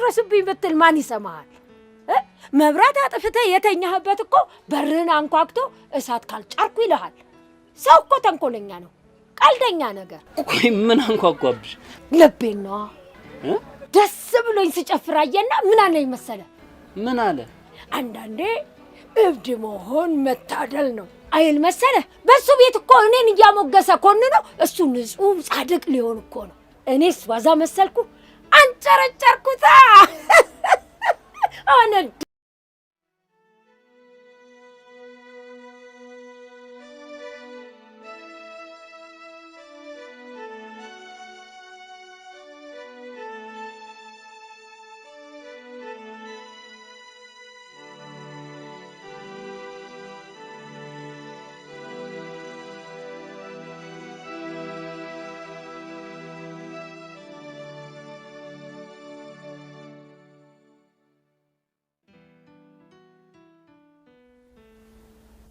ድረስብኝ ብትል ማን ይሰማሃል? መብራት አጥፍተህ የተኛህበት እኮ በርህን አንኳክቶ እሳት ካልጫርኩ ይልሃል። ሰው እኮ ተንኮለኛ ነው፣ ቀልደኛ ነገር። ቆይ ምን አንኳኳብሽ? ልቤን ነዋ። ደስ ብሎኝ ስጨፍር አየና ምን አለኝ መሰለ? ምን አለ? አንዳንዴ እብድ መሆን መታደል ነው አይል መሰለ? በሱ ቤት እኮ እኔን እያሞገሰ ኮን ነው እሱ ንጹህ ጻድቅ ሊሆን እኮ ነው። እኔስ ዋዛ መሰልኩ? አንጨረጨርኩታ አነ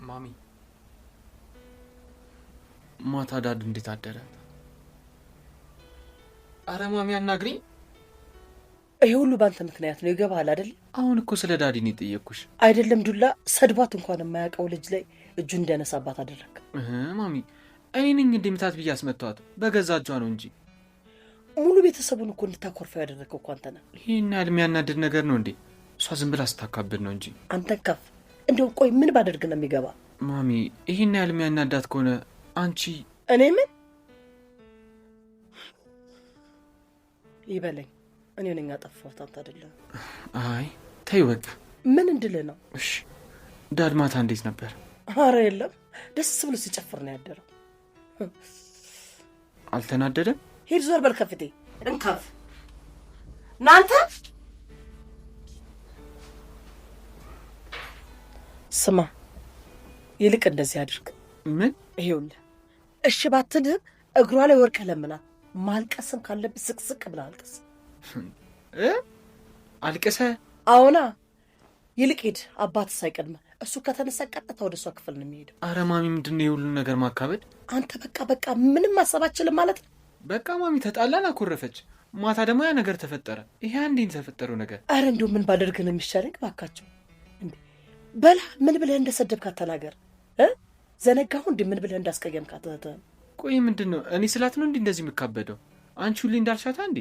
ማሚ ማታ ዳድ እንዴት አደረ? አረ ማሚ አናግሪኝ። ይሄ ሁሉ ባንተ ምክንያት ነው። ይገባሃል አይደል? አሁን እኮ ስለ ዳዲ ነው የጠየቅኩሽ። አይደለም ዱላ ሰድባት እንኳን የማያውቀው ልጅ ላይ እጁን እንዲያነሳባት አደረክ። ማሚ እኔ ነኝ እንደምታት ብዬ አስመጣኋት። በገዛ እጇ ነው እንጂ ሙሉ ቤተሰቡን እኮ እንድታኮርፈው ያደረከው እኮ አንተ ነህ። ይሄን ያህል የሚያናድድ ነገር ነው እንዴ? እሷ ዝም ብላ ስታካብድ ነው እንጂ አንተን ከፍ እንደው ቆይ ምን ባደርግ ነው የሚገባ? ማሚ ይሄን ያህል የሚያናዳት ከሆነ አንቺ እኔ ምን ይበለኝ? እኔ ነኝ አጠፋሁት አንተ አይደለም። አይ ተይ በቃ። ምን እንድልህ ነው? እሺ ዳድ ማታ እንዴት ነበር? አረ የለም ደስ ብሎ ሲጨፍር ነው ያደረው። አልተናደደም? ሂድ ዞር በል ከፍቴ እንካፍ ናንተ። ስማ ይልቅ እንደዚህ አድርግ። ምን? ይሄውልህ እሺ ባትልህም እግሯ ላይ ወርቀህ ለምናት። ማልቀስም ካለብህ ስቅስቅ ብለህ አልቅስ። አልቅሰ? አዎና። ይልቅ ሂድ አባትህ ሳይቀድመህ። እሱ ከተነሳ ቀጥታ ወደ እሷ ክፍል ነው የሚሄደው። አረ ማሚ ምንድን ነው የሁሉን ነገር ማካበድ? አንተ በቃ ምንም ማሰብ አትችልም ማለት ነው? በቃ ማሚ ተጣላን፣ አኮረፈች። ማታ ደግሞ ያ ነገር ተፈጠረ። ይሄ አንዴ የተፈጠረው ነገር። አረ እንደው ምን ባደርግ ነው የሚሻለኝ? እባካቸው እንዴ በላ ምን ብለህ እንደሰደብካት ተናገር። ዘነጋሁ እንዴ ምን ብለህ እንዳስቀየምካት? ቆይ ምንድን ነው? እኔ ስላት ነው እንዴ እንደዚህ የምካበደው? አንቺ ሁሌ እንዳልሻታ እንዴ?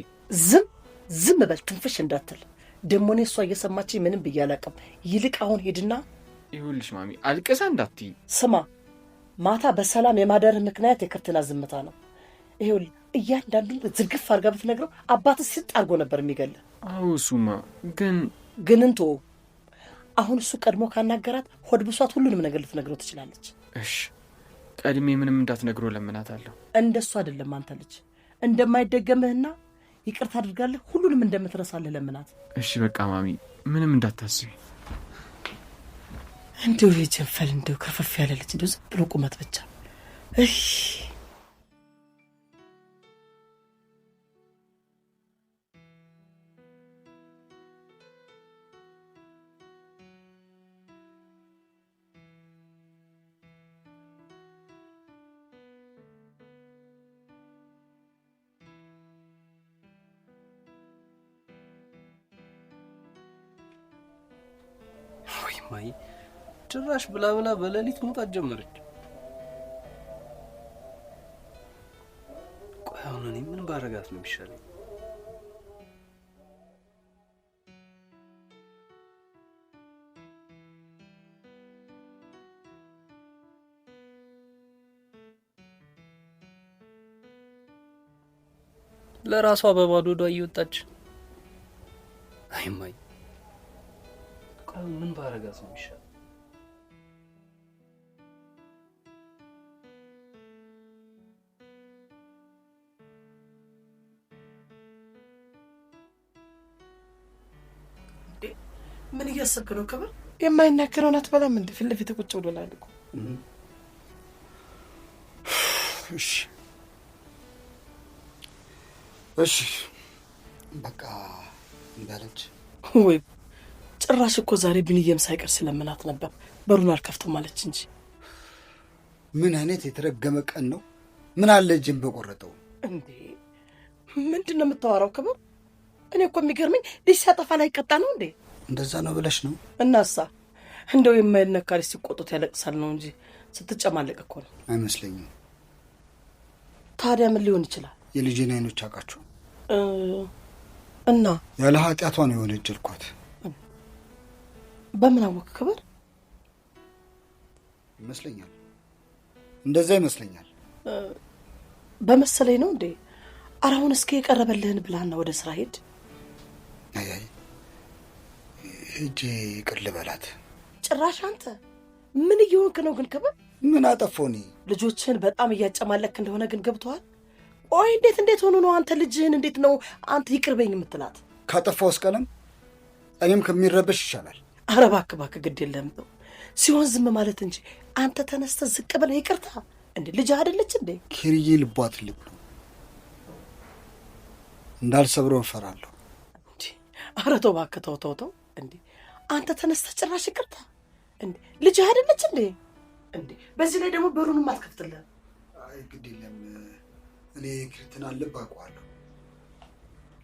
ዝም በል ትንፍሽ እንዳትል። ደሞ እኔ እሷ እየሰማችኝ ምንም ብዬ አላውቅም። ይልቅ አሁን ሄድና ይሁንልሽ ማሚ አልቀሳ እንዳትይ። ስማ ማታ በሰላም የማደር ምክንያት የክርትና ዝምታ ነው። ይሄውልህ እያንዳንዱን ዝርግፍ አድርጋ ብትነግረው አባትህ ሲጥ አድርጎ ነበር የሚገልህ። አዎ እሱማ ግን እንቶ አሁን እሱ ቀድሞ ካናገራት ሆድ ብሷት ሁሉንም ነገር ልትነግረው ትችላለች። እሺ ቀድሜ ምንም እንዳትነግረው ለምናታለሁ። እንደሱ አይደለም አንተ ልጅ እንደማይደገምህና ይቅርታ አድርጋለህ ሁሉንም እንደምትረሳለህ ለምናት። እሺ በቃ ማሚ ምንም እንዳታስቢ። እንደው የጀንፈል እንደው ከፈፍ ያለ ልጅ እንደው ዝም ብሎ ቁመት ብቻ። እሺ ማይ ጭራሽ ብላ በሌሊት መውጣት ጀመረች። ቆይ አሁን እኔ ምን ባረጋት ነው የሚሻለኝ? ለራሷ በባዶ ዷ እየወጣች። አይ ማይ ምን ባረጋት ነው የሚሻለው? ምን እያሰብክ ነው? ከበር የማይናገረውን አትበላም እንዴ? ፊት ለፊት ቁጭ ብሎላል እኮ። እሺ በቃ እንዳለች ወይ ጭራሽ እኮ ዛሬ ብንየም ሳይቀር ስለምናት ነበር በሩን አልከፍትም ማለች እንጂ። ምን አይነት የተረገመ ቀን ነው? ምን አለ ጅን በቆረጠው እንዴ! ምንድነው የምታወራው? ከበር እኔ እኮ የሚገርመኝ ልጅ ሲያጠፋ ላይ ቀጣ ነው እንዴ? እንደዛ ነው ብለሽ ነው? እናሳ እንደው የማይነካ ልጅ ሲቆጡት ያለቅሳል ነው እንጂ ስትጨማለቅ እኮ ነው። አይመስለኝም። ታዲያ ምን ሊሆን ይችላል? የልጄን አይኖች አውቃቸው እና ያለ ኃጢአቷ ነው የወነጀልኳት። በምን አወቅ ክብር? ይመስለኛል፣ እንደዛ ይመስለኛል። በመሰለኝ ነው እንዴ? አሁን እስኪ የቀረበልህን ብላና ወደ ስራ ሄድ። አይ ሂጂ ይቅር ልበላት። ጭራሽ አንተ ምን እየሆንክ ነው ግን ክብር? ምን አጠፋሁ እኔ? ልጆችህን በጣም እያጨማለክ እንደሆነ ግን ገብቶሃል? ቆይ እንዴት ሆኖ ነው አንተ ልጅህን እንዴት ነው አንተ ይቅርበኝ የምትላት? ካጠፋሁስ ቀለም እኔም ከሚረበሽ ይሻላል። ኧረ እባክህ ግድ የለም ነው ሲሆን ዝም ማለት እንጂ አንተ ተነስተህ ዝቅ ብለህ ይቅርታ እንዴ? ልጅ አይደለች እንዴ? ኪርዬ ልቧ ትልቅ ነው፣ እንዳልሰብረው እፈራለሁ። እንዴ ኧረ ተው እባክህ ተው እንዴ! አንተ ተነስተህ ጭራሽ ይቅርታ እንዴ? ልጅ አይደለች እንዴ? እንዴ በዚህ ላይ ደግሞ በሩንም አትከፍትልህ። አይ ግድ የለም እኔ ክርትና ልብ አውቀዋለሁ፣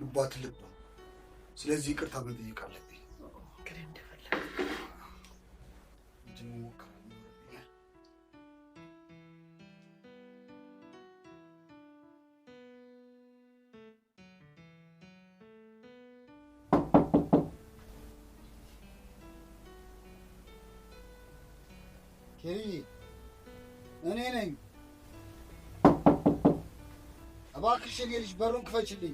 ልቧ ትልቅ ነው። ስለዚህ ይቅርታ መጠየቅ አለብኝ። እንግዲህ እንደፈለግ ኬሪ እኔ ነኝ። እባክሽ የኔ ልጅ በሩን ክፈችልኝ።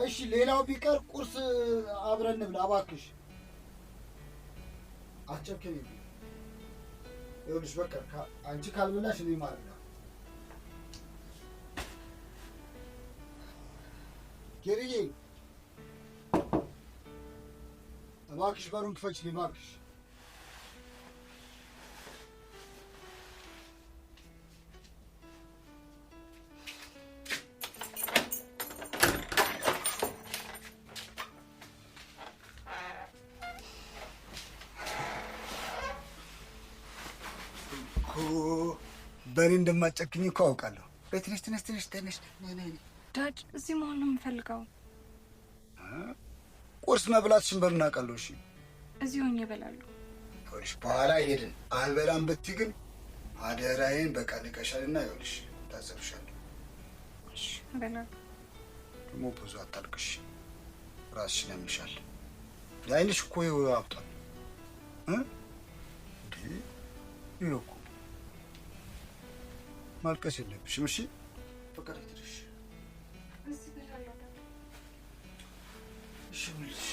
እሺ ሌላው ቢቀር ቁርስ አብረን እንብላ እባክሽ። አትጨክኝ። ይኸውልሽ በቃ አንቺ ካልበላሽ እኔ ማለት ነው። ኬሪዬ እባክሽ በሩን ክፈችልኝ እባክሽ። በእኔ እንደማጨክኝ እኮ አውቃለሁ። ትንሽ ዳድ እዚህ መሆን ነው የምፈልገው። ቁርስ መብላትሽን በምን አውቃለሁ? እሺ እዚህ ሆኜ እበላለሁ። ይኸውልሽ በኋላ ሄድን አልበላም ብትይ ግን አደራዬን በቃ ንቀሻልና ይኸውልሽ ታዘብሻለሁ። እሺ እበላለሁ። ደግሞ ብዙ አታልቅሽ፣ ራስሽን ያምሻል። የዓይንሽ እኮ አብጧል። እንዴ ይኸው እኮ ማልቀስ የለብሽም። እሺ በቃ ትንሽ እዚህ እበላለሁ ዳድ። እሺ ልጅ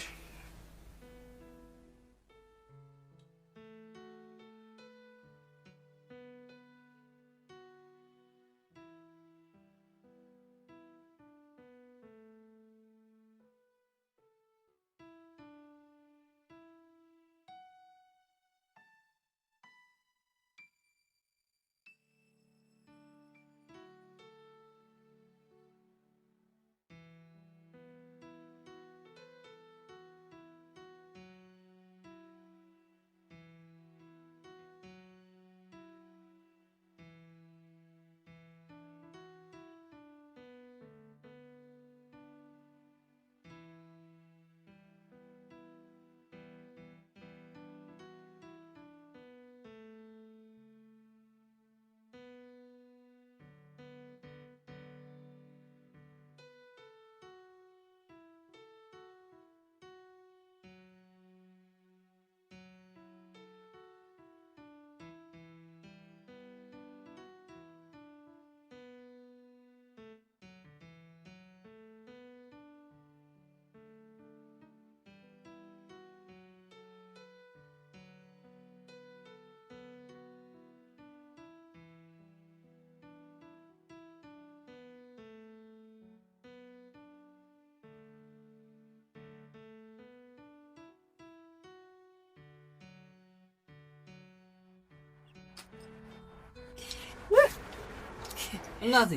እናቴ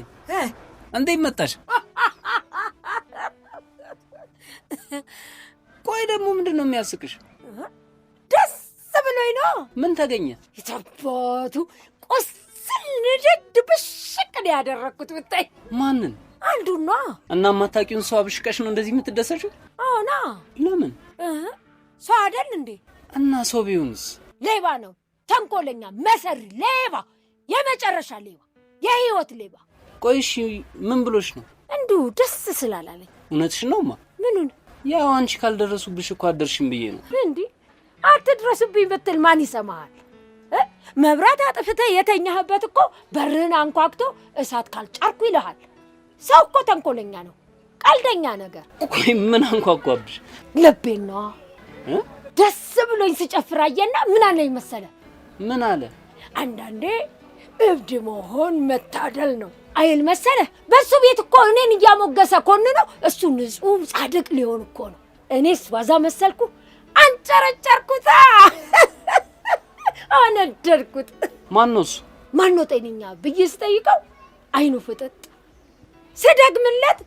እንዴት መጣሽ? ቆይ ደግሞ ምንድን ነው የሚያስቅሽ? ደስ ብሎኝ ነው። ምን ተገኘ? የተባቱ ቁስል ንድድ ብሽቅ ነው ያደረግኩት። ብታይ ማንን? አንዱና እና ማታቂውን ሰው አብሽቀሽ ነው እንደዚህ የምትደሰችው? አዎና። ለምን? ሰው አይደል እንዴ? እና ሰው ቢሆንስ? ሌባ ነው፣ ተንኮለኛ፣ መሰሪ ሌባ፣ የመጨረሻ ሌባ፣ የህይወት ሌባ። ቆይ እሺ ምን ብሎሽ ነው? እንዲሁ ደስ ስላላለኝ። እውነትሽን ነውማ? ምኑን? ያው አንቺ ካልደረሱብሽ እኮ አደርሽም ብዬ ነው። እንዴ አትድረሱብኝ ብትል ማን ይሰማሃል? መብራት አጥፍተህ የተኛህበት እኮ በርህን አንኳኩቶ እሳት ካልጫርኩ ይልሃል። ሰው እኮ ተንኮለኛ ነው፣ ቀልደኛ ነገር። ቆይ ምን አንኳኳብሽ? ልቤን ነዋ። ደስ ብሎኝ ስጨፍር አየና ምን አለኝ መሰለ? ምን አለ? አንዳንዴ እብድ መሆን መታደል ነው አይል መሰለ? በሱ ቤት እኮ እኔን እያሞገሰ ኮን ነው። እሱ ንጹህ ጻድቅ ሊሆን እኮ ነው። እኔስ ዋዛ መሰልኩ? አንጨረጨርኩታ፣ አነደርኩት። ማነው እሱ? ማነው ጤነኛ ብዬ ስጠይቀው አይኑ ፍጥጥ፣ ስደግምለት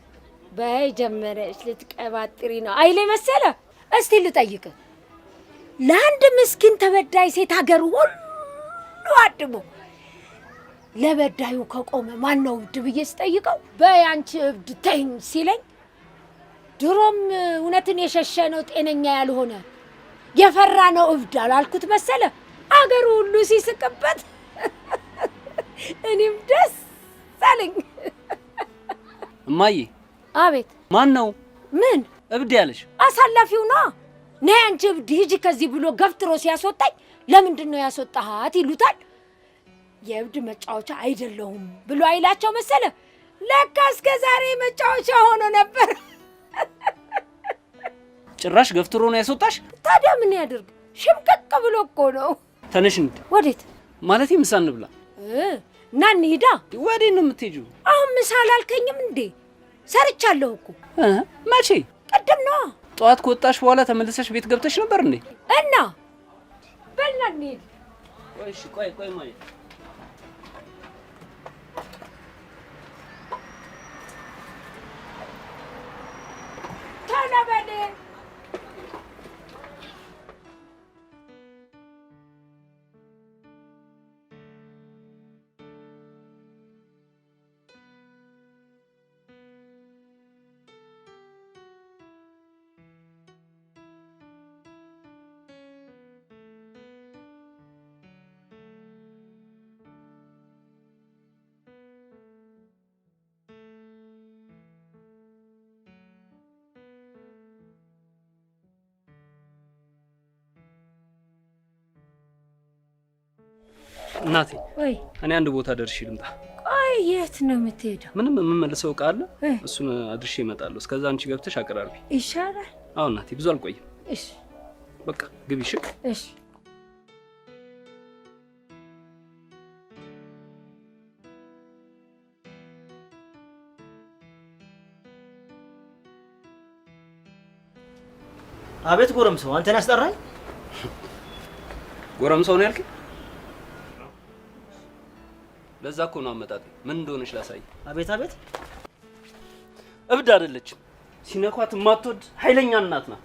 በይ ጀመረች ልትቀባጥሪ ነው አይል መሰለ? እስቲ ልጠይቅ፣ ለአንድ ምስኪን ተበዳይ ሴት ሀገር ሁሉ አድሞ ለበዳዩ ከቆመ ማነው እብድ ብዬ ስጠይቀው በይ አንቺ እብድ ተይኝ ሲለኝ፣ ድሮም እውነትን የሸሸ ነው ጤነኛ ያልሆነ የፈራ ነው እብድ አላልኩት መሰለ? አገሩ ሁሉ ሲስቅበት እኔም ደስ አለኝ። እማዬ። አቤት። ማን ነው? ምን እብድ ያለሽ? አሳላፊው ነው። ነይ አንቺ እብድ ሂጂ ከዚህ ብሎ ገፍትሮ ሲያስወጣኝ ለምንድን ነው ያስወጣሃት ይሉታል። የእብድ መጫወቻ አይደለሁም ብሎ አይላቸው መሰለ? ለካ እስከ ዛሬ መጫወቻ ሆኖ ነበር። ጭራሽ ገፍትሮ ነው ያስወጣሽ? ታዲያ ምን ያድርግ? ሽምቀቅ ብሎ እኮ ነው። ተነሽ እንሂድ። ወዴት? ማለቴ ምሳ እንብላ። እና እንሂዳ። ወዴት ነው የምትሄጂው? አሁን ምሳ አላልከኝም እንዴ? ሰርቻለሁ እኮ። መቼ? ቅድም ነው። ጠዋት ከወጣሽ በኋላ ተመልሰሽ ቤት ገብተሽ ነበር እንዴ? እና በልና እንሂድ። ቆይ እሺ፣ ቆይ ማለት ታናበለ እናቴ። ወይ እኔ አንድ ቦታ ደርሼ ልምጣ። ቆይ የት ነው የምትሄደው? ምንም የምመልሰው ዕቃ አለ፣ እሱን አድርሼ እመጣለሁ። እስከዛ አንቺ ገብተሽ አቀራርቢ ይሻላል። አዎ እናቴ፣ ብዙ አልቆይም። እሺ በቃ ግቢ። እሺ እሺ። አቤት ጎረምሳው፣ አንተን ያስጠራኝ? ጎረምሳው ነው ያልከኝ? ለዛ እኮ ነው አመጣጤ ምን እንደሆነች ላሳይ። አቤት አቤት። እብድ አይደለችም። ሲነኳት ማትወድ ኃይለኛ እናት ናት።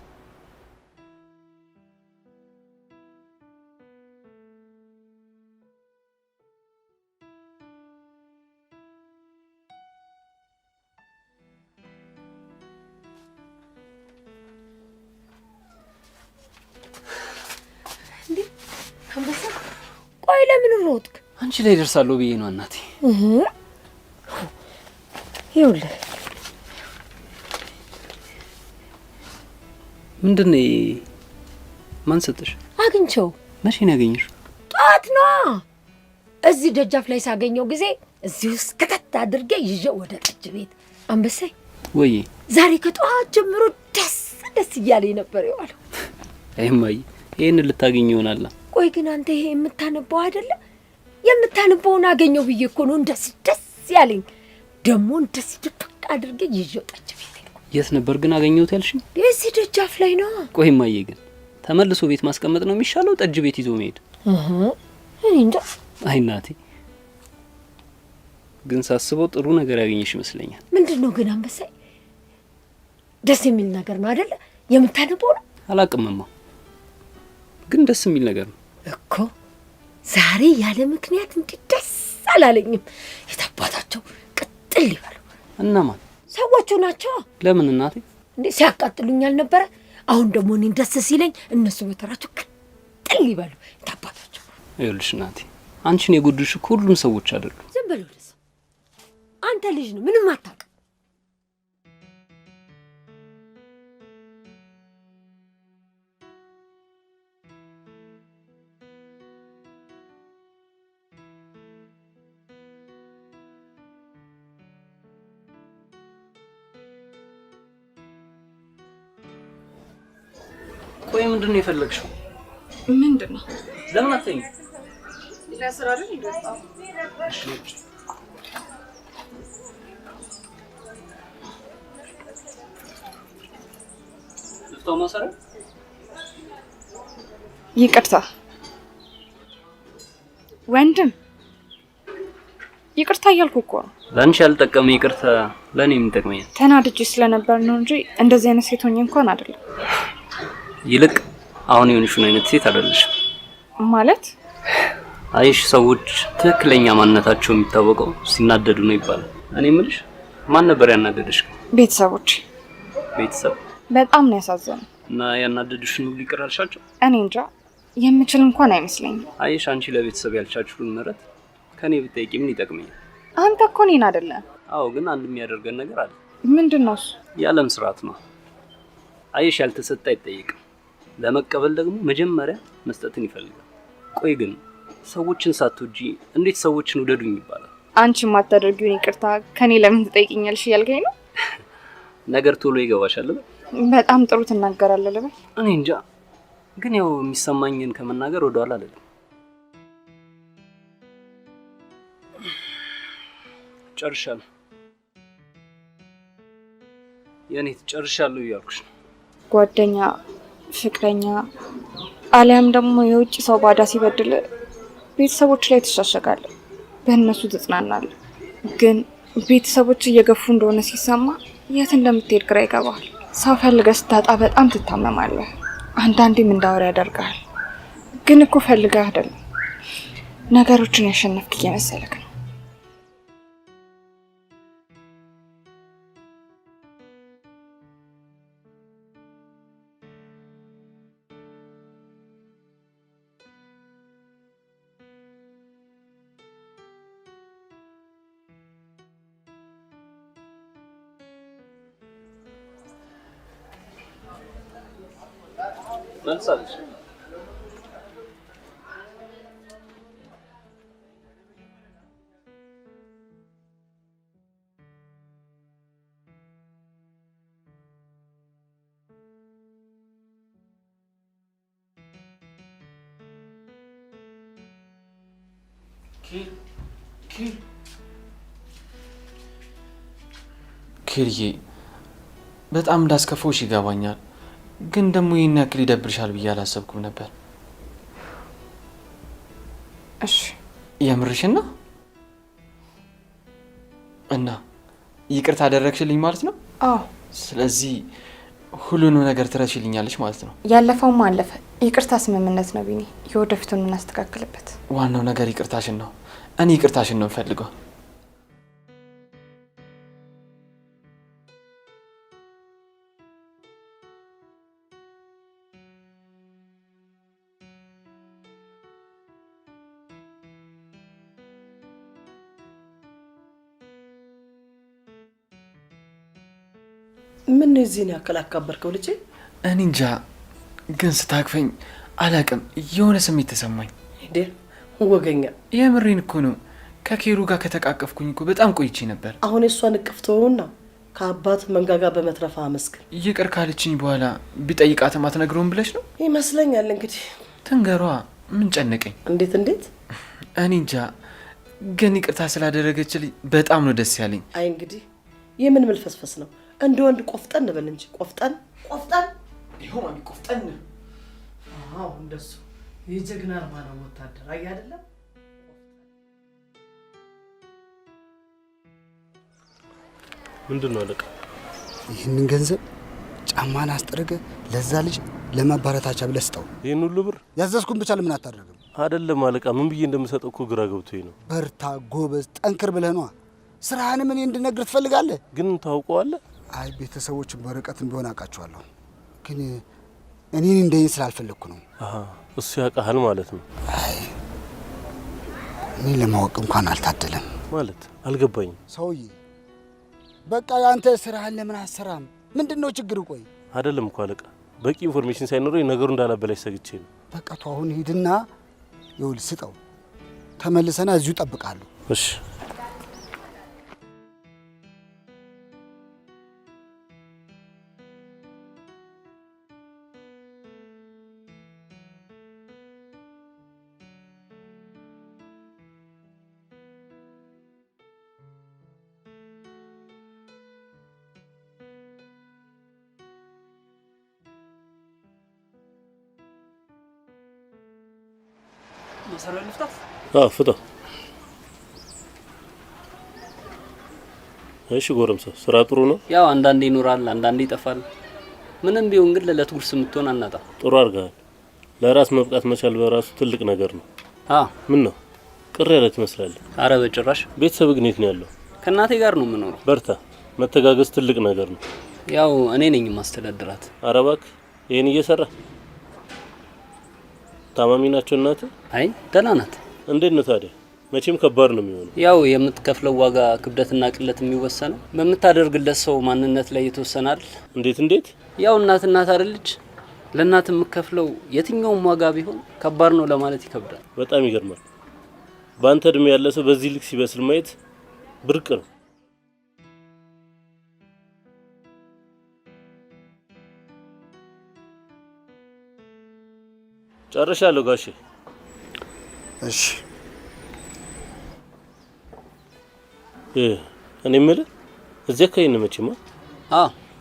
ቆይ ለምን ሮጥክ? አንቺ ላይ ደርሳለሁ ብዬ ነው እናቴ። ይኸውልህ ምንድን ነው? ማን ሰጠሽ? አግኝቼው። መቼ ነው ያገኘሽው? ጠዋት ነው። እዚህ ደጃፍ ላይ ሳገኘው ጊዜ እዚህ ውስጥ ከተት አድርጌ ይዤው ወደ ጠጅ ቤት። አንበሳይ ወይ ዛሬ ከጠዋት ጀምሮ ደስ እያለኝ ነበር የዋለው። አይማይ ይሄን ልታገኝ ይሆናል። ቆይ ግን አንተ ይሄ የምታነበው አይደለ? የምታነበውን አገኘው ብዬ እኮ ነው እንደዚህ ደስ ያለኝ። ደግሞ እንደዚህ ድብቅ አድርጌ ይዤው ጠጅ ቤት። የት ነበር ግን አገኘሁት ያልሽኝ? እዚህ ደጃፍ ላይ ነው። ቆይ ማዬ ግን ተመልሶ ቤት ማስቀመጥ ነው የሚሻለው ጠጅ ቤት ይዞ መሄድ? እኔ እንጃ። አይ እናቴ ግን ሳስበው ጥሩ ነገር ያገኘሽ ይመስለኛል። ምንድነው ግን አንበሳይ? ደስ የሚል ነገር ነው አይደለ? የምታነበው ነው። አላቅምማ ግን ደስ የሚል ነገር ነው እኮ። ዛሬ ያለ ምክንያት እንዲህ ደስ አላለኝም። የታባታቸው ቅጥል ይበሉ። እነማን? ሰዎቹ ናቸው። ለምን እናቴ? እንዴ ሲያቃጥሉኝ አልነበረ? አሁን ደግሞ እኔን ደስ ሲለኝ እነሱ በተራቸው ቅጥል ይበሉ ታባታቸው። ይኸውልሽ እናቴ አንቺን የጎዱሽ እኮ ሁሉም ሰዎች አይደሉም። ዝም በለው ደስ አንተ ልጅ ነው ምንም አታውቅም። ቆይ ምንድነው የፈለግሽው? ምንድነው? ለምን አትተኝ? ለስራ አይደል እንደጣው? እሺ ልፍታው ማሰረ ይቅርታ ወንድም፣ ይቅርታ እያልኩ እኮ ነው። ለአንቺ ያልጠቀመ ይቅርታ ለእኔ የሚጠቅመኛል። ተናድጄ ስለነበር ነው እንጂ እንደዚህ አይነት ሴት ሆኜ እንኳን አይደለም። ይልቅ አሁን የሆንሽውን አይነት ሴት አይደለሽም። ማለት አይሽ ሰዎች ትክክለኛ ማንነታቸው የሚታወቀው ሲናደዱ ነው ይባላል። እኔ የምልሽ ማን ነበር ያናደደሽ? ቤተሰቦች። ቤተሰብ በጣም ነው ያሳዘነው። እና ያናደዱሽን ሁሉ ይቅር አልሻቸው? እኔ እንጃ የምችል እንኳን አይመስለኝም። አይሽ አንቺ ለቤተሰብ ያልቻችሁን ምሕረት ከኔ ብትጠይቂ ምን ይጠቅመኛል? አንተ እኮ እኔን አይደለም። አዎ ግን አንድ የሚያደርገን ነገር አለ። ምንድነው እሱ? የዓለም ስርዓት ነው። አይሽ ያልተሰጠ አይጠየቅም። ለመቀበል ደግሞ መጀመሪያ መስጠትን ይፈልጋል። ቆይ ግን ሰዎችን ሳትወጂ እንዴት ሰዎችን ውደዱኝ ይባላል? አንቺ ማታደርጊውን ይቅርታ ከኔ ለምን ትጠይቂኛለሽ እያልከኝ ነው? ነገር ቶሎ ይገባሻል ልበል? በጣም ጥሩ ትናገራለህ ልበል? እኔ እንጃ፣ ግን ያው የሚሰማኝን ከመናገር ወደኋላ አልልም። ጨርሻለሁ የኔ ጨርሻለሁ እያልኩሽ ነው። ጓደኛ፣ ፍቅረኛ አሊያም ደግሞ የውጭ ሰው ባዳ ሲበድል ቤተሰቦች ላይ ትሻሸጋለህ፣ በእነሱ ትጽናናለህ። ግን ቤተሰቦች እየገፉ እንደሆነ ሲሰማ የት እንደምትሄድ ግራ ይገባል። ሰው ፈልገህ ስታጣ በጣም ትታመማለህ። አንዳንዴም እንዳወራ ያደርጋል። ግን እኮ ፈልገህ አይደለም፣ ነገሮችን ያሸነፍክ እየመሰለክ ነው። መልሳለሽ? ኬልዬ በጣም እንዳስከፋውሽ ይገባኛል። ግን ደግሞ ይህን ያክል ይደብርሻል ብዬ አላሰብኩም ነበር። እሺ የምርሽን ነው? እና ይቅርታ አደረግሽልኝ ማለት ነው? አዎ። ስለዚህ ሁሉንም ነገር ትረሽልኛለች ማለት ነው? ያለፈውም አለፈ። ይቅርታ ስምምነት ነው ቢኒ፣ የወደፊቱን እናስተካክልበት። ዋናው ነገር ይቅርታሽን ነው። እኔ ይቅርታሽን ነው የምፈልገው። ምን እዚህን ያክል አካበርከው ልጄ? እኔ እንጃ፣ ግን ስታቅፈኝ አላቅም የሆነ ስሜት ተሰማኝ። እንዴ ወገኛ፣ የምሬን እኮ ነው። ከኬሩ ጋር ከተቃቀፍኩኝ እኮ በጣም ቆይቼ ነበር። አሁን እሷን እቅፍተውና ከአባት መንጋጋ በመትረፋ አመስግን። ይቅር ካለችኝ በኋላ ቢጠይቃትም አትነግረውም ብለሽ ነው ይመስለኛል። እንግዲህ ትንገሯ፣ ምን ጨነቀኝ። እንዴት እኔ እንጃ፣ ግን ይቅርታ ስላደረገችልኝ በጣም ነው ደስ ያለኝ። አይ እንግዲህ የምን መልፈስፈስ ነው? እንደ ወንድ ቆፍጠን በል እንጂ። ቆፍጠን ቆፍጠን፣ ይኸው ማሚ ቆፍጠን። አዎ እንደሱ የጀግና አርማ ነው ወታደር። አይ አይደለም? ምንድነው አለቃ? ይህንን ገንዘብ ጫማን አስጠረገ ለዛ ልጅ ለማባረታቻ ብለህ ስጠው። ይህን ሁሉ ብር ያዘዝኩን ብቻ ለምን አታደርግም? አይደለም አለቃ፣ ምን ብዬ እንደምሰጠው እኮ ግራ ገብቶኝ ነው። በርታ፣ ጎበዝ፣ ጠንክር ብለህ ነዋ። ስራህንም እኔ እንድነግር ትፈልጋለህ? ግን ታውቀዋለህ? አይ ቤተሰቦችን በርቀትም ቢሆን አውቃቸዋለሁ፣ ግን እኔን እንደኔ ስላልፈለግኩ ነው። እሱ ያውቃል ማለት ነው? አይ እኔን ለማወቅ እንኳን አልታደለም። ማለት አልገባኝም። ሰውዬ በቃ ያንተ ስራህን ለምን አሰራም? ምንድነው ችግር? ቆይ አይደለም እኮ አለቃ፣ በቂ ኢንፎርሜሽን ሳይኖረኝ ነገሩ እንዳላበላሽ ሰግቼ ነው። በቃ አሁን ሂድና ይኸውልህ ስጠው፣ ተመልሰና እዚሁ እጠብቃለሁ። እሺ መሰረት ልፍታት? ፍታ። እሺ ጎረምሳ፣ ስራ ጥሩ ነው? ያው አንዳንዴ ይኖራል፣ አንዳንዴ ይጠፋል። ምንም ቢሆን ግን ለለት ጉርስ የምትሆን አናጣ። ጥሩ አድርገሃል። ለራስ መብቃት መቻል በራሱ ትልቅ ነገር ነው። ምን ነው ቅር ያለ ትመስላለህ? አረ በጭራሽ። ቤተሰብ ግን የት ነው ያለው? ከእናቴ ጋር ነው የምኖረው። በርታ፣ መተጋገዝ ትልቅ ነገር ነው። ያው እኔ ነኝ ማስተዳድራት። አረ እባክህ ይሄን እየሰራ ታማሚ ናቸው እናት? አይ ደህና ናት። እንዴት ነው ታዲያ? መቼም ከባድ ነው የሚሆነው። ያው የምትከፍለው ዋጋ ክብደትና ቅለት የሚወሰነው በምታደርግለት ሰው ማንነት ላይ የተወሰናል። እንዴት? ያው እናት አይደለች? ለእናት የምትከፍለው የትኛውም ዋጋ ቢሆን ከባድ ነው ለማለት ይከብዳል። በጣም ይገርማል። በአንተ እድሜ ያለ ሰው በዚህ ልክ ሲበስል ማየት ብርቅ ነው። ጨርሻለሁ ጋሼ። እሺ እኔ የምልህ እዚህ አካባቢ ነው መቼማ?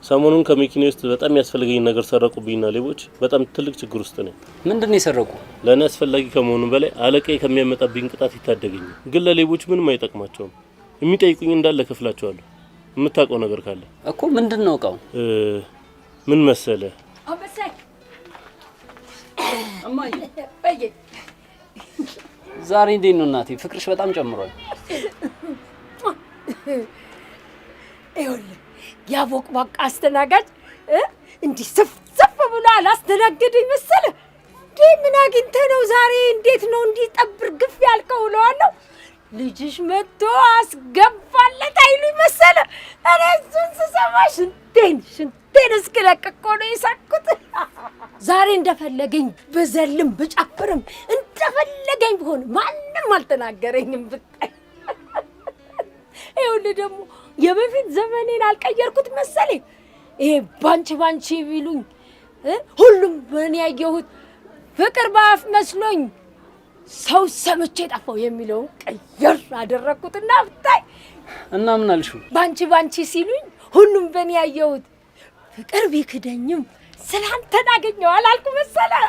ሰሞኑን ከመኪናዬ ውስጥ በጣም ያስፈልገኝ ነገር ሰረቁብኝና ሌቦች በጣም ትልቅ ችግር ውስጥ ነኝ። ምንድነው የሰረቁ? ለኔ አስፈላጊ ከመሆኑ በላይ አለቃዬ ከሚያመጣብኝ ቅጣት ይታደገኛል። ግን ለሌቦች ምንም አይጠቅማቸውም። የሚጠይቁኝ እንዳለ ከፍላቸዋለሁ። የምታውቀው ነገር ካለ እኮ ምንድነው እቃው? ምን መሰለ እማዬ፣ ዛሬ እንዴት ነው እናቴ? ፍቅርሽ በጣም ጨምሯል። ይኸውልህ ያቦቅባቃ አስተናጋጅ እንዲህ ስፍ ብሎ አላስተናገደኝ መሰለህ? ምን አግኝተህ ነው ዛሬ? እንዴት ነው እንዲህ ጠብር ግፍ ያልከው? እለዋለሁ ልጅሽ መጥቶ አስገባለት አይሉኝ መሰለህ? እኔ እሱን ስሰማ ሽንቴን እስክለቅ እኮ ነው የሳቅኩት። ዛሬ እንደፈለገኝ በዘልም ብጨፍርም እንደፈለገኝ ቢሆን ማንም አልተናገረኝም ብታይ። ይኸውልህ ደግሞ የበፊት ዘመኔን አልቀየርኩት መሰለኝ። ይሄ ባንቺ ቢሉኝ ሁሉም በእኔ ያየሁት ፍቅር በአፍ መስሎኝ ሰው ሰምቼ ጠፋው የሚለውን ቀየር አደረግኩትና ብታይ። እና ምን አልሽው? ባንቺ ሲሉኝ ሁሉም በእኔ ያየሁት ፍቅር ቢክደኝም ስላንተን አገኘው አላልኩ መሰለህ?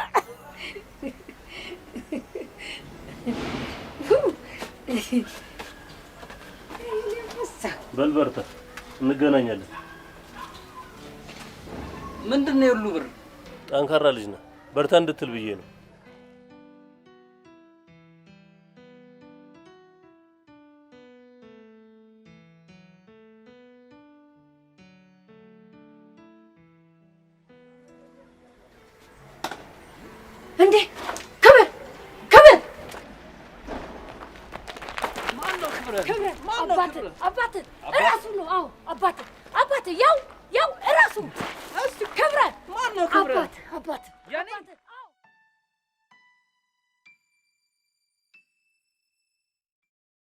በል በርታ፣ እንገናኛለን። ምንድነው የሁሉ ብር? ጠንካራ ልጅ ነህ፣ በርታ እንድትል ብዬ ነው። እንዴ ክብር አባት እራሱ ነው። አዎ አባት ያው እራሱ ክብረ ማን ነው? ክብረ አባት